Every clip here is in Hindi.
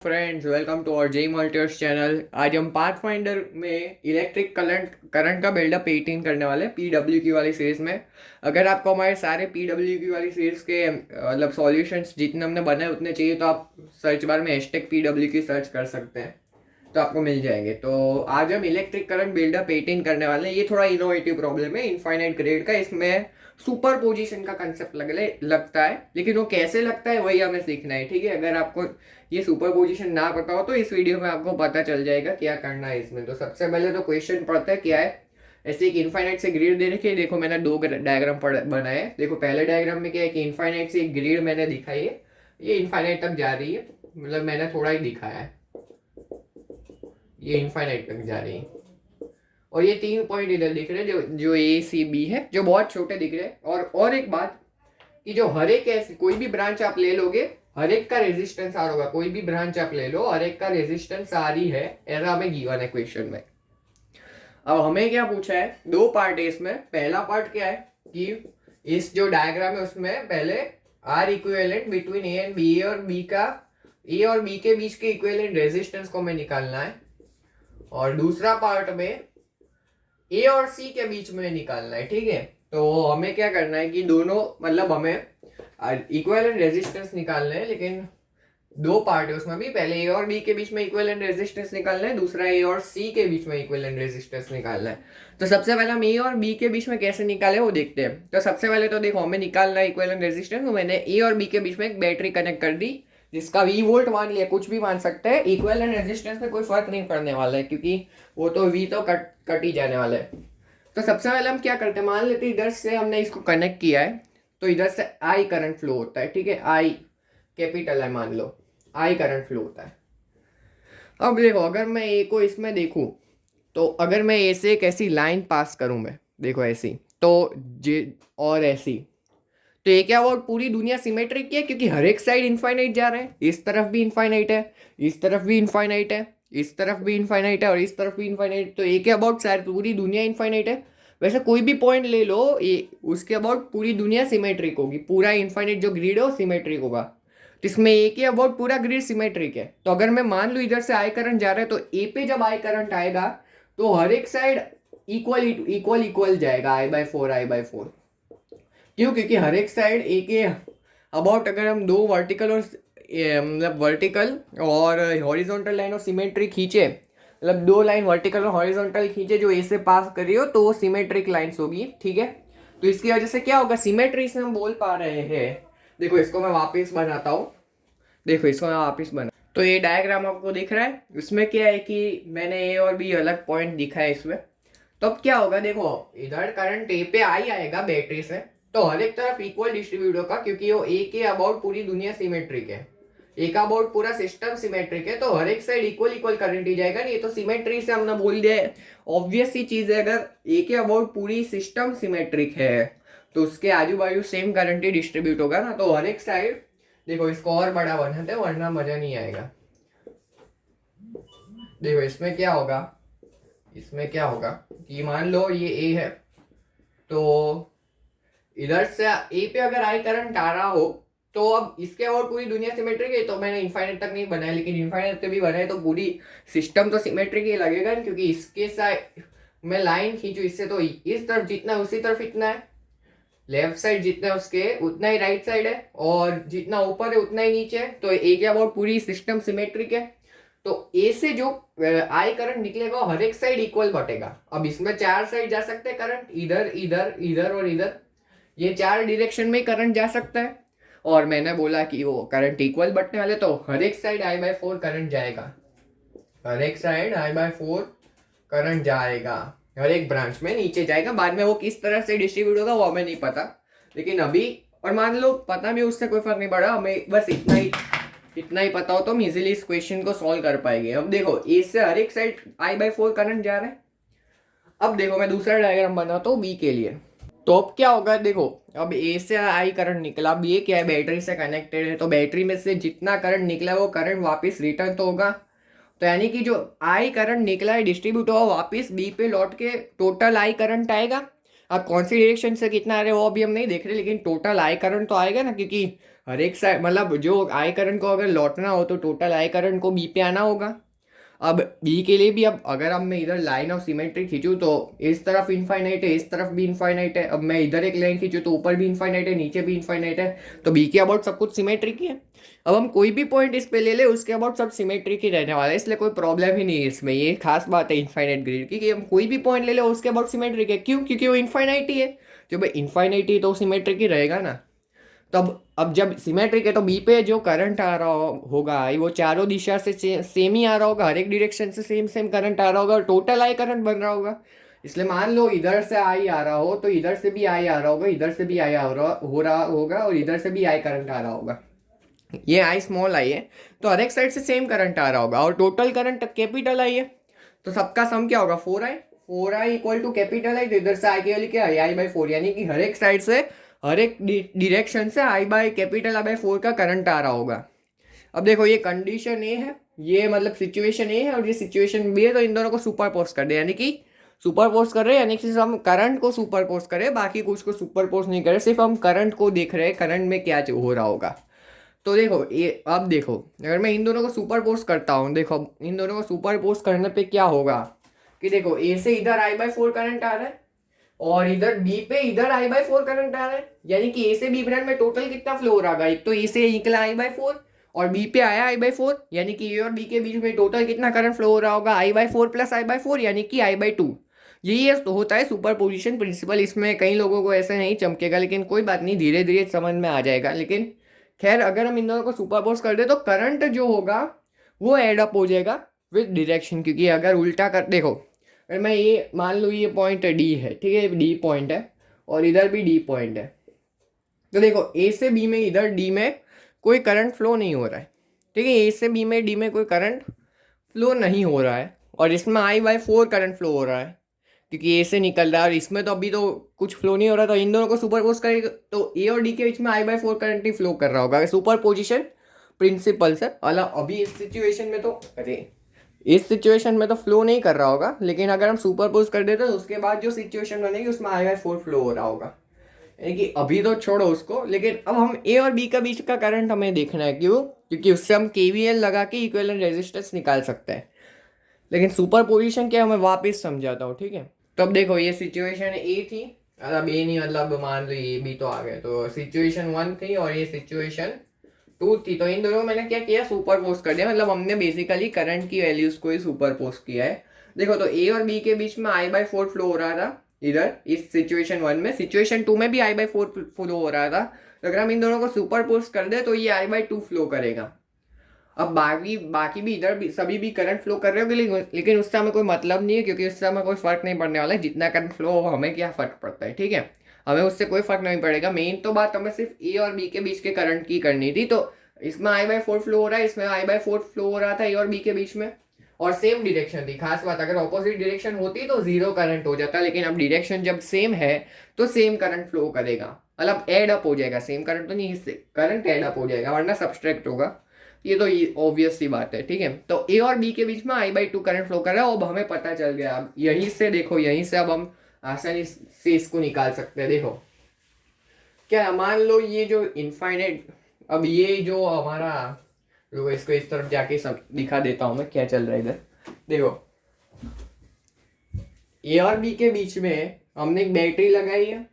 Friends, welcome to our JEE multiverse channel. आज हम पाथफाइंडर में इलेक्ट्रिक करंट का बिल्डअप 18 करने वाले हैं पीडब्ल्यू की वाली सीरीज में। अगर आपको हमारे सारे पीडब्ल्यू की वाली सीरीज के मतलब सॉल्यूशंस जितने हमने बनाए उतने चाहिए तो आप सर्च बार में हैशटैग पीडब्ल्यू की सर्च कर सकते हैं, तो आपको मिल जाएंगे। तो आज हम इलेक्ट्रिक करंट बिल्डअप 18 करने वाले हैं। ये थोड़ा इनोवेटिव प्रॉब्लम है इनफाइनाइट ग्रेड का। इसमें सुपर पोजिशन का कंसेप्ट लगता है, लेकिन वो कैसे लगता है वही हमें सीखना है। ठीक है, अगर आपको ये सुपर पोजिशन ना पता हो तो इस वीडियो में आपको पता चल जाएगा क्या करना है इसमें। तो सबसे पहले तो क्वेश्चन पढ़ते हैं क्या है। ऐसे एक इनफाइनाइट से ग्रिड दे रखी है। देखो मैंने दो डायग्राम बनाए हैं। देखो पहले डायग्राम में क्या है कि इनफाइनाइट से एक ग्रिड मैंने दिखाई है, ये इनफाइनाइट तक जा रही है, मतलब मैंने थोड़ा ही दिखाया है, ये इनफाइनाइट तक जा रही है। और ये 3 पॉइंट इधर दिख रहे हैं जो जो ए सी बी है, जो बहुत छोटे दिख रहे हैं। और एक बात कि जो हर एक ऐसे कोई भी ब्रांच आप ले लोगे, हर एक का रेजिस्टेंस आर होगा। कोई भी ब्रांच आप ले लो, हर एक का रेजिस्टेंस आर ही है, ऐसा हमें गिवन है क्वेश्चन में। अब हमें क्या पूछा है, दो पार्ट है इसमें। पहला पार्ट क्या है कि इस जो डायग्राम है उसमें पहले R equivalent between A and B, A और बी के बीच के इक्विवेलेंट रेजिस्टेंस को हमें निकालना है। और दूसरा पार्ट में ए और सी के बीच में निकालना है। ठीक है, तो हमें क्या करना है कि दोनों मतलब हमें इक्विवेलेंट रेजिस्टेंस निकालना है, लेकिन दो पार्ट है उसमें भी। पहले ए और बी के बीच में इक्विवेलेंट रेजिस्टेंस निकालना है, दूसरा ए और सी के बीच में इक्विवेलेंट रेजिस्टेंस निकालना है। तो सबसे पहले हम ए और बी के बीच में कैसे निकाले वो देखते हैं। तो सबसे पहले तो देखो हमें निकालना है इक्विवेलेंट रेजिस्टेंस। तो मैंने ए और बी के बीच में एक बैटरी कनेक्ट कर दी, जिसका वी वोल्ट मान लिया, कुछ भी मान सकते हैं। इक्विवेलेंट रेजिस्टेंस में कोई फर्क नहीं पड़ने वाला है, क्योंकि वो तो वी तो कट ही जाने वाला है। तो सबसे पहले हम क्या करते हैं, मान लेते हैं इधर से हमने इसको कनेक्ट किया है, तो इधर से आई करंट फ्लो होता है। ठीक है, आई कैपिटल है, मान लो आई करंट फ्लो होता है। अब देखो अगर मैं ए को इसमें देखूं, तो अगर मैं ए से एक ऐसी लाइन पास करूं, मैं देखो ऐसी, तो जे और ऐसी, तो ये क्या, वो पूरी दुनिया सिमेट्रिक है, क्योंकि हर एक साइड इनफाइनाइट जा रहा है। इस तरफ भी इनफाइनाइट है, इस तरफ भी इनफाइनाइट है, इस तरफ भी इनफाइनाइट है और इस तरफ भी इनफाइनाइट। तो एक अबाउट सारी पूरी दुनिया इनफाइनाइट है। वैसे कोई भी पॉइंट ले लो, ये उसके अबाउट पूरी दुनिया सिमेट्रिक होगी। पूरा इनफाइनाइट जो ग्रिड है वो सिमेट्रिक होगा। तो इसमें ए के अबाउट पूरा ग्रिड सिमेट्रिक है। तो अगर मैं मान लूँ इधर से आई करंट जा रहा है, तो ए पे जब आई करंट आएगा तो हर एक साइड इक्वल इक्वल इक्वल जाएगा, I/4 I/4। क्यों? क्योंकि हर एक साइड ए के अबाउट, अगर हम दो वर्टिकल और मतलब वर्टिकल और हॉरिजॉन्टल लाइन और सिमेट्रिक खींचे, मतलब दो लाइन वर्टिकल और हॉरिजॉन्टल खींचे जो ए से पास कर रही हो, तो वो सिमेट्रिक लाइंस होगी। ठीक है, तो इसकी वजह से क्या होगा, सिमेट्री से हम बोल पा रहे हैं। देखो इसको मैं वापस बनाता हूँ, देखो इसको मैं वापस बना, तो ये डायग्राम आपको दिख रहा है। उसमें क्या है कि मैंने ए और बी अलग पॉइंट दिखा है इसमें। तो अब क्या होगा, देखो इधर करंट ए पे आई आएगा बैटरी से, तो हर एक तरफ इक्वल डिस्ट्रीब्यूट होगा, क्योंकि वो ए के अबाउट पूरी दुनिया सिमेट्रिक है, ए का अबाउट पूरा सिस्टम सिमेट्रिक है। तो हर एक साइड इक्वल इक्वल करंट ही जाएगा। नहीं तो सिमेट्री से हमने बोल दिया, ऑब्वियस सी चीज है, अगर ए के अबाउट पूरी सिस्टम सिमेट्रिक है तो उसके आजू बाजू सेम करंट ही डिस्ट्रीब्यूट होगा ना। तो हर एक साइड, देखो इसको और बड़ा बनाते हैं वरना मजा नहीं आएगा। देखो इसमें क्या होगा, इसमें क्या होगा कि मान लो ये ए है, तो इधर से ए पे अगर आई करंट आ रहा हो, तो अब इसके और पूरी दुनिया सिमेट्रिक है। तो मैंने इनफाइनाइट तक नहीं बनाया, लेकिन इनफाइनाइट तक भी बनाए तो पूरी सिस्टम तो सिमेट्रिक ही लगेगा, क्योंकि इसके साइड मैं लाइन खींचू इससे, तो इस तरफ जितना उसी तरफ इतना है, लेफ्ट साइड जितना उसके उतना ही राइट साइड है, और जितना ऊपर है उतना ही नीचे है। तो ए के अबाउट पूरी सिस्टम सिमेट्रिक है। तो ए से जो आई करंट निकलेगा हर एक साइड इक्वल बटेगा। अब इसमें चार साइड जा सकते हैं करंट, इधर इधर इधर और इधर, ये चार डायरेक्शन में करंट जा सकता है। और मैंने बोला कि वो करंट इक्वल बटने वाले, तो हर एक साइड I/4 करंट जाएगा, हर एक साइड I/4 करंट जाएगा, हर एक ब्रांच में नीचे जाएगा। बाद में वो किस तरह से डिस्ट्रीब्यूट होगा वो हमें नहीं पता, लेकिन अभी, और मान लो पता भी उससे कोई फर्क नहीं पड़ा, हमें बस इतना ही पता हो तो हम इजीली इस क्वेश्चन को सॉल्व कर पाएंगे। अब देखो ए से हर एक साइड I/4 करंट जा रहा है। अब देखो मैं दूसरा डायग्राम बनाता हूँ बी के लिए। तो अब क्या होगा, देखो अब ए से आई करंट निकला, अब ये क्या है, बैटरी से कनेक्टेड है। तो बैटरी में से जितना करंट निकला है वो करंट वापस रिटर्न तो होगा। तो यानी कि जो आई करंट निकला है डिस्ट्रीब्यूट हुआ वापस बी पे लौट के टोटल आई करंट आएगा। अब कौन सी डायरेक्शन से कितना आ रहा है वो अभी हम नहीं देख रहे, लेकिन टोटल आई करंट तो आएगा ना, क्योंकि हर एक साइड मतलब जो आई करंट को अगर लौटना हो तो टोटल आई करंट को बी पे आना होगा। अब बी के लिए भी अब अगर अब मैं इधर लाइन ऑफ सिमेट्री खींचूं तो इस तरफ इनफाइनाइट है, इस तरफ भी इनफाइनाइट है। अब मैं इधर एक लाइन खींचूं तो ऊपर भी इनफाइनाइट है, नीचे भी इनफाइनाइट है। तो बी के अबाउट सब कुछ सिमेट्रिक ही है। अब हम कोई भी पॉइंट इस पे ले ले उसके अबाउट सब सिमेट्रिक ही रहने वाला है, इसलिए कोई प्रॉब्लम ही नहीं है इसमें। ये खास बात है इनफाइनाइट ग्रिड की कि हम कोई भी पॉइंट ले ले उसके अबाउट सिमेट्रिक है। क्यों? क्योंकि वो इनफाइनाइट ही है। जो भाई इनफाइनाइट ही तो सिमेट्रिक ही रहेगा ना। तो अब जब सिमेट्रिक है तो बी पे जो करंट आ रहा होगा वो चारों दिशा से सेम ही आ रहा होगा, हर एक डायरेक्शन से सेम सेम करंट आ रहा होगा और टोटल आई करंट बन रहा होगा। इसलिए मान लो इधर से आई आ रहा हो तो इधर से भी आई आ रहा होगा, इधर से भी आई हो रहा होगा और इधर से भी आई करंट आ रहा होगा। ये आई स्मॉल आई है तो हर एक साइड से सेम करंट आ रहा होगा और टोटल करंट कैपिटल आई है। तो सबका सम क्या होगा? 4i। 4i equal to capital I, तो इधर से आई की वैल्यू क्या है? आई बाई 4, यानी कि हर एक साइड से हर एक डिरेक्शन से आई बाई कैपिटल आई बाई 4 का करंट आ रहा होगा। अब देखो ये कंडीशन ए है, ये मतलब सिचुएशन ए है और ये सिचुएशन बी है, तो इन दोनों को सुपर पोस्ट कर दे, यानी कि सुपर पोस्ट कर रहे हैं यानी कि सिर्फ हम करंट को सुपर पोस्ट करें, बाकी कुछ को सुपर पोस्ट नहीं करें, सिर्फ हम करंट को देख रहे हैं करंट में क्या हो रहा होगा। तो देखो ये अब देखो अगर मैं इन दोनों को सुपर पोस्ट करता हूँ, देखो इन दोनों को सुपर पोस्ट करने पे क्या होगा कि देखो ए से इधर आई बाई 4 करंट आ रहा है और इधर बी पे इधर आई बाई 4 करंट आ रहा है, यानी कि ए से बी ब्रांच में टोटल कितना फ्लो हो रहा है? एक तो ए से निकला आई बाई 4 और बी पे आया आई बाई 4, यानी कि ए और बी के बीच में टोटल कितना करंट फ्लो हो रहा होगा? आई बाई 4 प्लस आई बाई 4, यानी कि आई बाई 2। यही तो होता है सुपर पोजिशन प्रिंसिपल। इसमें कई लोगों को ऐसे नहीं चमकेगा, लेकिन कोई बात नहीं, धीरे धीरे समझ में आ जाएगा। लेकिन खैर अगर हम इन दोनों को सुपरपोज कर दे तो करंट जो होगा वो एड अप हो जाएगा विद डायरेक्शन। क्योंकि अगर उल्टा कर देखो, अगर मैं ये मान लो ये पॉइंट डी है, ठीक है, डी पॉइंट है और इधर भी डी पॉइंट है, तो देखो ए से बी में इधर डी में कोई करंट फ्लो नहीं हो रहा है, ठीक है, ए से बी में डी में कोई करंट फ्लो नहीं हो रहा है और इसमें आई बाई 4 करंट फ्लो हो रहा है क्योंकि ए से निकल रहा है और इसमें तो अभी तो कुछ फ्लो नहीं हो रहा। तो इन दोनों को सुपरपोज करेंगे तो ए और डी के बीच में आई बाई 4 करंट ही फ्लो कर रहा होगा सुपर पोजिशन प्रिंसिपल से। अलग अभी इस सिचुएशन में तो इस सिचुएशन में तो फ्लो नहीं कर रहा होगा, लेकिन अगर हम सुपरपोज कर देते तो उसके बाद जो सिचुएशन बनेगी उसमें आई बाई 4 फ्लो हो रहा होगा। यानी कि अभी तो छोड़ो उसको, लेकिन अब हम ए और बी का बीच का करंट हमें देखना है। क्यों? क्योंकि उससे हम केवीएल लगा के इक्विवेलेंट रेजिस्टेंस निकाल सकते हैं। लेकिन सुपर पोजिशन क्या मैं वापस समझाता हूँ, ठीक है। तो अब देखो ये सिचुएशन ए थी, मतलब ए नहीं मतलब मान लो ये भी तो आ गए, तो सिचुएशन 1 थी और ये सिचुएशन 2 थी। तो इन दोनों में मैंने क्या किया? सुपर पोस्ट कर दिया, मतलब हमने बेसिकली करंट की वैल्यूज को ही सुपर पोस्ट किया है। देखो तो ए और बी के बीच में आई बाई 4 फ्लो हो रहा था इधर इस सिचुएशन 1 में, सिचुएशन 2 में भी आई बाई 4 फ्लो हो रहा था। तो अगर हम इन दोनों को सुपर पोस्ट कर दे तो ये आई बाई 2 फ्लो करेगा। अब बाकी बाकी भी इधर भी सभी भी करंट फ्लो कर रहे हो, लेकिन उससे हमें कोई मतलब नहीं है क्योंकि उससे हमें कोई फर्क नहीं पड़ने वाला है। जितना करंट फ्लो हो हमें क्या फर्क पड़ता है, ठीक है, हमें उससे कोई फर्क नहीं पड़ेगा। मेन तो बात हमें सिर्फ ए और बी के बीच के करंट की करनी थी। तो इसमें आई बाई 4 फ्लो हो रहा है, इसमें आई बाई 4 फ्लो हो रहा था ए और बी के बीच में और सेम डायरेक्शन थी। खास बात अगर ऑपोजिट डायरेक्शन होती तो जीरो करंट हो जाता, लेकिन अब डायरेक्शन जब सेम है तो सेम करंट फ्लो करेगा, मतलब एड अप हो जाएगा। सेम करंट तो नहीं, इससे करंट एड अप हो जाएगा वरना सब्सट्रैक्ट होगा। ये तो ऑब्वियस सी बात है, ठीक है। तो ए और बी के बीच में आई बाई 2 करंट फ्लो कर रहा है। अब हमें पता चल गया, अब यहीं से देखो, यहीं से अब हम आसानी से इसको निकाल सकते हैं। देखो क्या, मान लो ये जो इनफाइनाइट, अब ये जो हमारा, रुको इसको इस तरफ जाके सब दिखा देता हूँ मैं क्या चल रहा है इधर। देखो ए और बी के बीच में हमने एक बैटरी लगाई है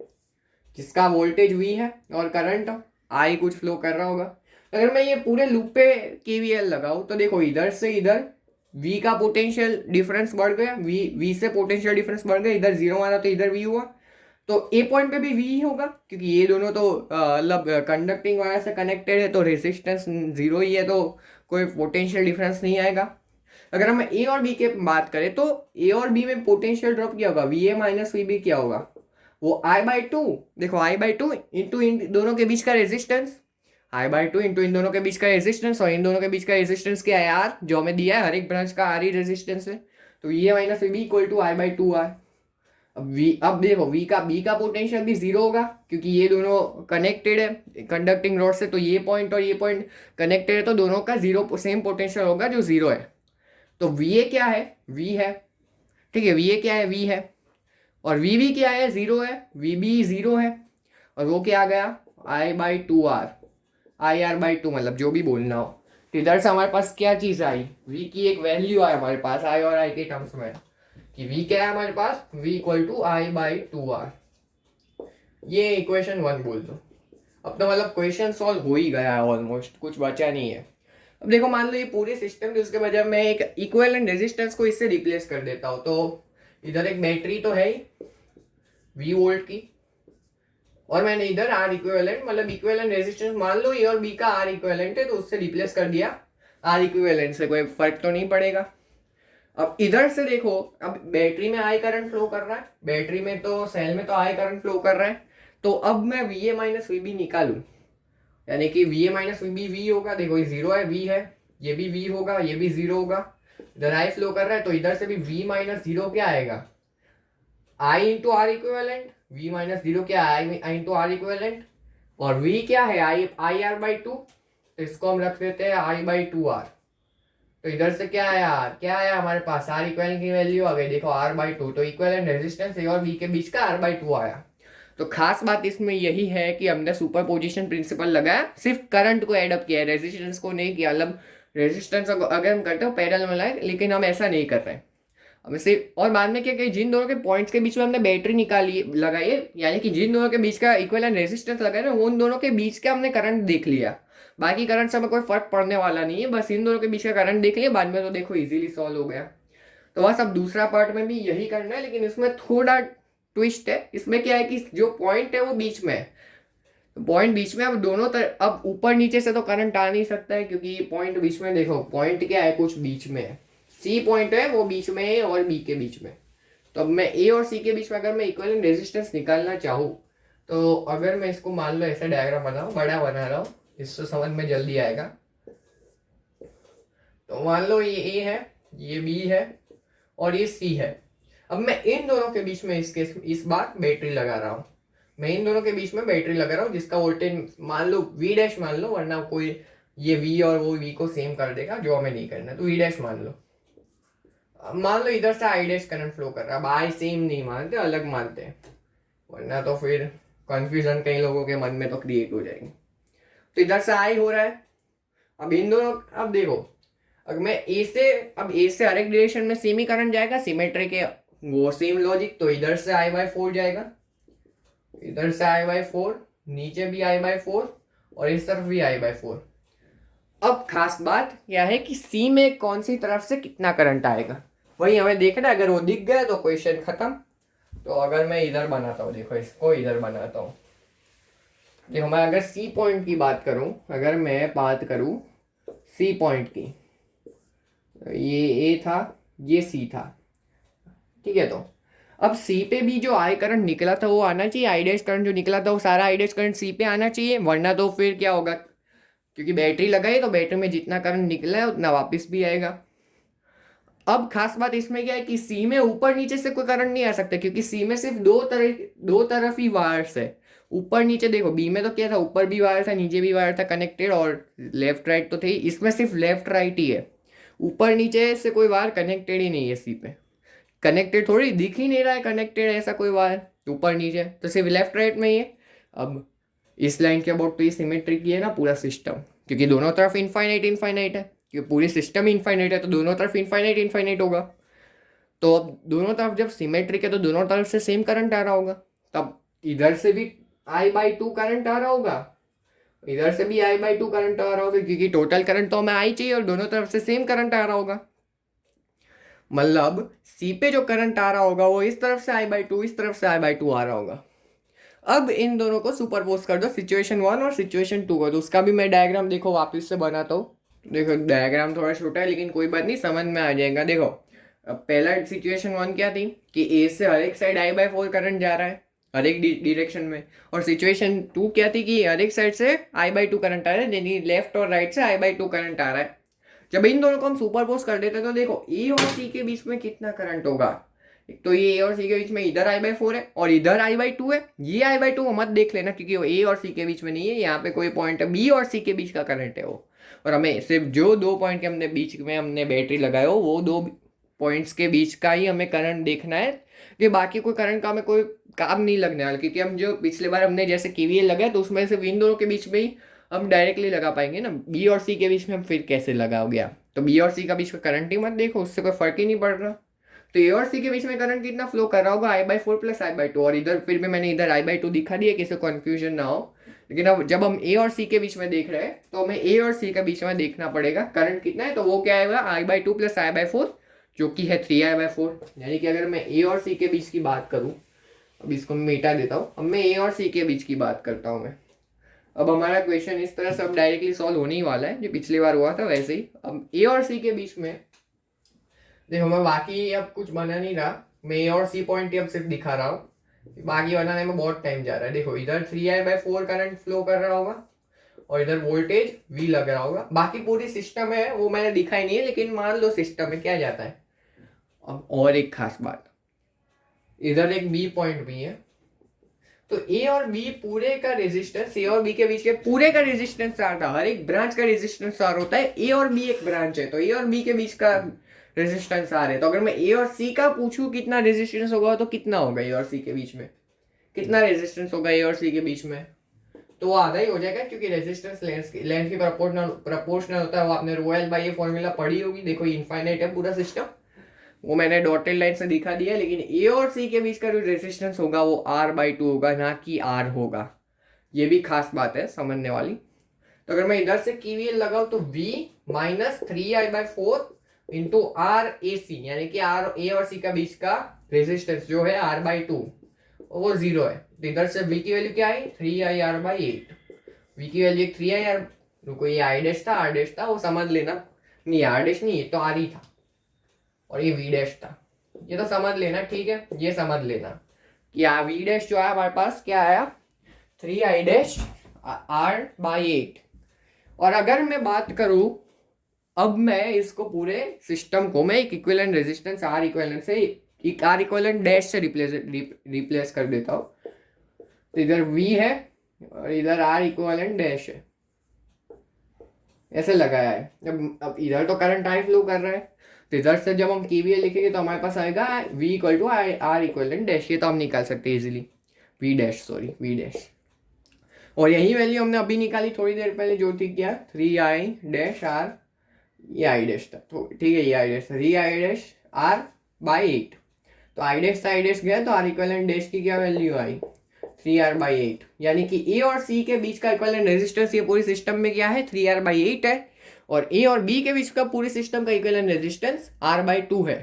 जिसका वोल्टेज वी है और करंट आई कुछ फ्लो कर रहा होगा। अगर मैं ये पूरे लूप पे केवीएल लगाऊं तो देखो इधर से इधर V का पोटेंशियल डिफरेंस बढ़ गया, V से पोटेंशियल डिफरेंस बढ़ गया, इधर जीरो माना तो इधर V हुआ, तो ए पॉइंट पे भी V होगा क्योंकि ये दोनों तो मतलब कंडक्टिंग वायर से कनेक्टेड है, तो रेजिस्टेंस जीरो ही है, तो कोई पोटेंशियल डिफरेंस नहीं आएगा। अगर हम ए और बी के बात करें तो ए और बी में पोटेंशियल ड्रॉप क्या होगा? V A minus V B क्या होगा? वो आई बाई 2। देखो आई बाई 2 इंटू इन दोनों के बीच का रेजिस्टेंस, आई बाई 2 इंटू इन दोनों के बीच का रेजिस्टेंस, और इन दोनों के बीच का रेजिस्टेंस क्या है? आर, जो हमें दिया है, हर एक ब्रांच का आर ही रेजिस्टेंस है। तो V A minus V B equal to I by 2 R. अब देखो बी का पोटेंशियल भी जीरो होगा क्योंकि ये दोनों कनेक्टेड है कंडक्टिंग रॉड से, तो ये पॉइंट और ये पॉइंट कनेक्टेड है, तो दोनों का जीरो सेम पोटेंशियल होगा जो जीरो है। तो वी ए क्या है? वी है, ठीक है, वी ए क्या है? वी है। और वी बी क्या है? जीरो है, वी बी जीरो है। और वो क्या आ गया? आई बाई 2 आर। IR/2 मतलब जो भी बोलना हो। तो इधर से हमारे पास क्या चीज़ आई, वी की एक वैल्यू आई हमारे पास आई और आई के टर्म्स में, कि वी क्या है हमारे पास, वी इक्वल टू I/2R। ये इक्वेशन 1 बोल दो। अब तो मतलब क्वेश्चन सॉल्व हो ही गया है ऑलमोस्ट, कुछ बचा नहीं है। अब देखो मान लो ये पूरे सिस्टम के उसके बजाय मैं एक इक्विवेलेंट रेजिस्टेंस को इससे रिप्लेस कर देता हूँ, तो इधर एक बैटरी तो है ही V वोल्ट की, और मैंने इधर आर इक्विवेलेंट मतलब इक्विवेलेंट रेजिस्टेंस मान लो ए और बी का आर इक्विवेलेंट है, तो उससे रिप्लेस कर दिया आर इक्विवेलेंट से, कोई फर्क तो नहीं पड़ेगा। अब इधर से देखो, अब बैटरी में आई करंट फ्लो कर रहा है, बैटरी में तो सेल में तो आई करंट फ्लो कर रहा है, तो अब मैं V A minus V B निकालूं, यानी कि V A minus V B V होगा, देखो ये जीरो है, वी है, ये भी वी होगा, ये भी जीरो होगा, इधर आई फ्लो कर रहा है, तो इधर से भी वी माइनस जीरो क्या आएगा, I into R equivalent, V minus zero क्या है, आई इंटू आर इक्विवेलेंट, और वी क्या है, आई R/2, तो इसको हम रख देते हैं I/2R। तो इधर से क्या आया, क्या आया हमारे पास, आर इक्विवेलेंट की वैल्यू आ गई, देखो R/2, तो इक्विवेलेंट रेजिस्टेंस ए और बी के बीच का R/2 आया। तो खास बात इसमें यही है कि हमने सुपरपोजिशन प्रिंसिपल लगाया, सिर्फ करंट को एडअप किया है, रेजिस्टेंस को नहीं किया। मतलब रेजिस्टेंस अगर हम करते हो पैरेलल में लाए, लेकिन हम ऐसा नहीं कर रहे हैं। हमें सिर्फ, और बाद में क्या कि जिन दोनों के पॉइंट्स के बीच में हमने बैटरी निकाली लगाई है, यानी कि जिन दोनों के बीच का इक्विवेलेंट रेजिस्टेंस लगाया ना, उन दोनों के बीच का हमने करंट देख लिया। बाकी करंट से हमें कोई फर्क पड़ने वाला नहीं है, बस इन दोनों के बीच का करंट देख लिया, बाद में तो देखो इजीली सॉल्व हो गया। तो बस अब दूसरा पार्ट में भी यही करना है, लेकिन इसमें थोड़ा ट्विस्ट है। इसमें क्या है कि जो पॉइंट है वो बीच में है, तो पॉइंट बीच में, अब दोनों तरफ, अब ऊपर नीचे से तो करंट आ नहीं सकता है, क्योंकि पॉइंट बीच में, देखो पॉइंट क्या है, कुछ बीच में है, सी पॉइंट है वो बीच में है और बी के बीच में। तो अब मैं ए और सी के बीच में अगर मैं इक्विवेलेंट रेजिस्टेंस निकालना चाहूँ, तो अगर मैं इसको मान लो ऐसा डायग्राम बनाऊँ, बड़ा बना रहा हूँ, इससे समझ में जल्दी आएगा। तो मान लो ये ए है, ये बी है और ये सी है। अब मैं इन दोनों के बीच में इस बार बैटरी लगा रहा हूँ, मैं इन दोनों के बीच में बैटरी लगा रहा हूँ, जिसका वोल्टेज मान लो वी डैश मान लो, वरना कोई ये वी और वो वी को सेम कर देगा, जो हमें नहीं करना, तो वी डैश मान लो। अब मान लो इधर से आई डैश करंट फ्लो कर रहा है, अब आई सेम नहीं मानते, अलग मानते हैं, वरना तो फिर कंफ्यूजन कई लोगों के मन में तो क्रिएट हो जाएगी। तो इधर से आई हो रहा है, अब इन दोनों, अब देखो अगर मैं ए से, अब ए से हर एक डायरेक्शन में सेम ही करंट जाएगा, सिमेट्री के वो सेम लॉजिक, तो इधर से I/4 जाएगा, इधर से I/4, नीचे भी I/4 और इस तरफ भी I/4। अब खास बात यह है कि सी में कौन सी तरफ से कितना करंट आएगा, वही हमें देखना है। अगर वो दिख गया तो क्वेश्चन खत्म। तो अगर मैं इधर बनाता हूँ, देखो इसको इधर बनाता हूँ, देखो मैं अगर सी पॉइंट की बात करूँ, अगर मैं बात करूँ सी पॉइंट की, ये ए था, ये सी था, ठीक है। तो अब सी पे भी जो आई करंट निकला था वो आना चाहिए, आई डैश करंट जो निकला था वो सारा आई डैश करंट सी पे आना चाहिए, वरना तो फिर क्या होगा, क्योंकि बैटरी लगाई तो बैटरी में जितना करंट निकला है उतना वापस भी आएगा। अब खास बात इसमें क्या है कि सी में ऊपर नीचे से कोई करंट नहीं आ सकता, क्योंकि सी में सिर्फ दो तरफ ही वायर्स है, ऊपर नीचे। देखो बी में तो क्या था, ऊपर भी वायर था नीचे भी वायर था कनेक्टेड, और लेफ्ट राइट तो थे, इसमें सिर्फ लेफ्ट राइट ही है, ऊपर नीचे से कोई वायर कनेक्टेड ही नहीं है। सी पे कनेक्टेड थोड़ी दिख ही नहीं रहा है, कनेक्टेड ऐसा कोई वायर ऊपर नीचे, तो सिर्फ लेफ्ट राइट में ही है। अब इस लाइन के अबाउट तो ये सिमेट्रिक ही है ना पूरा सिस्टम, क्योंकि दोनों तरफ इनफाइनाइट इनफाइनाइट है, क्योंकि पूरी सिस्टम इनफाइनाइट है, तो दोनों तरफ इनफाइनाइट इनफाइनाइट होगा। तो अब दोनों तरफ जब सिमेट्रिक है तो दोनों तरफ से सेम करंट आ रहा होगा, तब इधर से भी I/2 करंट आ रहा होगा, इधर से भी I/2 करंट आ रहा होगा, क्योंकि टोटल करंट तो हमें आई चाहिए और दोनों तरफ से सेम करंट आ रहा होगा। मतलब सी पे जो करंट आ रहा होगा वो इस तरफ से I/2, इस तरफ से I/2 आ रहा होगा। अब इन दोनों को सुपरपोज कर दो, सिचुएशन 1 और सिचुएशन 2 का, तो उसका भी मैं डायग्राम देखो वापस से बनाता हूँ। देखो डायग्राम थोड़ा छोटा है, लेकिन कोई बात नहीं, समझ में आ जाएगा। देखो अब पहला सिचुएशन 1 क्या थी कि ए से हर एक साइड I/4 करंट जा रहा है हर एक डायरेक्शन में, और सिचुएशन 2 क्या थी कि हर एक साइड से I/2 करंट आ रहा है, यानी लेफ्ट और राइट से I/2 करंट आ रहा है। जब इन दोनों को हम सुपरपोज कर देते हैं तो देखो ए और सी के बीच में कितना करंट होगा, एक तो ये ए और सी के बीच में इधर I/4 है और इधर I/2 है। ये I/2 मत देख लेना, क्योंकि वो ए और सी के बीच में नहीं है, यहाँ पे कोई पॉइंट है बी और सी के बीच का करंट है वो, और हमें सिर्फ जो दो पॉइंट के हमने बीच में हमने बैटरी लगाए हो वो दो पॉइंट्स के बीच का ही हमें करंट देखना है, कि बाकी कोई करंट का हमें कोई काम नहीं लगने वाला, क्योंकि हम जो पिछले बार हमने जैसे KVL लगाया तो उसमें सिर्फ इन दोनों के बीच में ही हम डायरेक्टली लगा पाएंगे ना, बी और सी के बीच में हम फिर कैसे लगाओगे आप? तो बी और सी का बीच में करंट ही मत देखो, उससे कोई फर्क ही नहीं पड़ रहा। तो ए और सी के बीच में करंट कितना फ्लो कर रहा होगा, I/4 प्लस I/2। और इधर फिर भी मैंने इधर I/2 दिखा दिया, किसी कन्फ्यूजन ना हो। लेकिन अब जब हम ए और सी के बीच में देख रहे हैं तो हमें ए और सी के बीच में देखना पड़ेगा करंट कितना है। तो वो क्या आएगा, I/2 प्लस I/4, जो कि है 3I/4। यानी कि अगर मैं ए और सी के बीच की बात करूँ, अब इसको मैं मिटा देता हूँ, अब मैं ए और सी के बीच की बात करता हूँ मैं। अब हमारा क्वेश्चन इस तरह से अब डायरेक्टली सॉल्व होने ही वाला है, जो पिछली बार हुआ था वैसे ही। अब ए और सी के बीच में देखो, मैं बाकी अब कुछ बना नहीं रहा, मैं ए और सी पॉइंट अब सिर्फ दिखा रहा हूँ, बाकी बनाने में बहुत टाइम जा रहा है। देखो इधर 3I/4 करंट फ्लो कर रहा होगा और इधर वोल्टेज V लग रहा होगा। बाकी पूरी सिस्टम है वो मैंने दिखाई नहीं है, लेकिन मान लो सिस्टम में क्या जाता है। अब और एक खास बात, इधर एक B पॉइंट भी है, तो ए और बी पूरे का रेजिस्टेंस, ए और बी के बीच के पूरे का रेजिस्टेंस आर था। हर एक ब्रांच का रेजिस्टेंस आर होता है। ए और बी एक ब्रांच है, तो ए और बी के बीच का रेजिस्टेंस आर है। तो अगर मैं ए और सी का पूछूं कितना रेजिस्टेंस होगा, तो कितना होगा ए और सी के बीच में, कितना रेजिस्टेंस होगा ए और सी के बीच में? तो वो आधा ही हो जाएगा, क्योंकि रेजिस्टेंस लेंथ की प्रोपोर्शनल होता है। वो आपने ρl बाई ए फॉर्मूला पढ़ी होगी। देखो इनफाइनाइट है पूरा सिस्टम, वो मैंने डॉटेड लाइन से दिखा दिया। लेकिन ए और सी के बीच का जो रेजिस्टेंस होगा वो R/2 होगा, ना कि R होगा। ये भी खास बात है समझने वाली। तो अगर मैं इधर से KVL लगाऊं तो V minus 3I/4 into RAC, यानी कि R ए और सी का बीच का रेजिस्टेंस जो है R/2 वो 0 है। तो इधर से V की वैल्यू क्या आई, 3IR/8। V की वैल्यू 3IR, रुको ये I डैश था, R डैश था, वो समझ लेना। नहीं R डैश नहीं, ये तो R ही था और ये V डैश था, ये तो समझ लेना। ठीक है, ये समझ लेना कि V डैश जो है हमारे पास क्या आया, 3I डैश R/8। और अगर मैं बात करूं, अब मैं इसको पूरे सिस्टम को मैं एक इक्विवेलेंट रेजिस्टेंस R इक्विवेलेंट से, एक R इक्विवेलेंट डैश से रिप्लेस कर देता हूं। तो इधर V है और इधर R इक्विवेलेंट डैश है, ऐसे लगाया है। अब इधर तो करंट I फ्लो कर रहा है, तो इधर से जब हम KVL लिखेंगे तो हमारे पास आएगा V equal to R equivalent dash. ये तो हम निकाल सकते हैं इजीली, V डैश। और यही वैल्यू हमने अभी निकाली थोड़ी देर पहले, जो थी क्या, 3I डैश R, ये I डैश था। तो ठीक है, ये I dash 3I dash R/8। तो I डैश गया, तो R इक्वलेंट डैश की क्या वैल्यू आई, 3R/8। यानी कि ए और सी के बीच का इक्विवेलेंट रेजिस्टेंस ये पूरी सिस्टम में क्या है, 3R/8 है। और ए और बी के बीच का पूरी सिस्टम का इक्विवेलेंट रेजिस्टेंस R/2 है।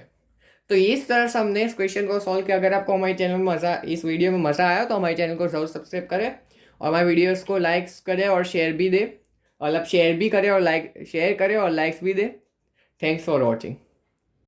तो इस तरह से हमने इस क्वेश्चन को सॉल्व किया। अगर आपको हमारे चैनल में इस वीडियो में मजा आया तो हमारे चैनल को जरूर सब्सक्राइब करें और हमारे वीडियोस को लाइक्स करें और शेयर भी दे, और शेयर भी करें और शेयर करें और लाइक्स भी दे। Thanks for watching.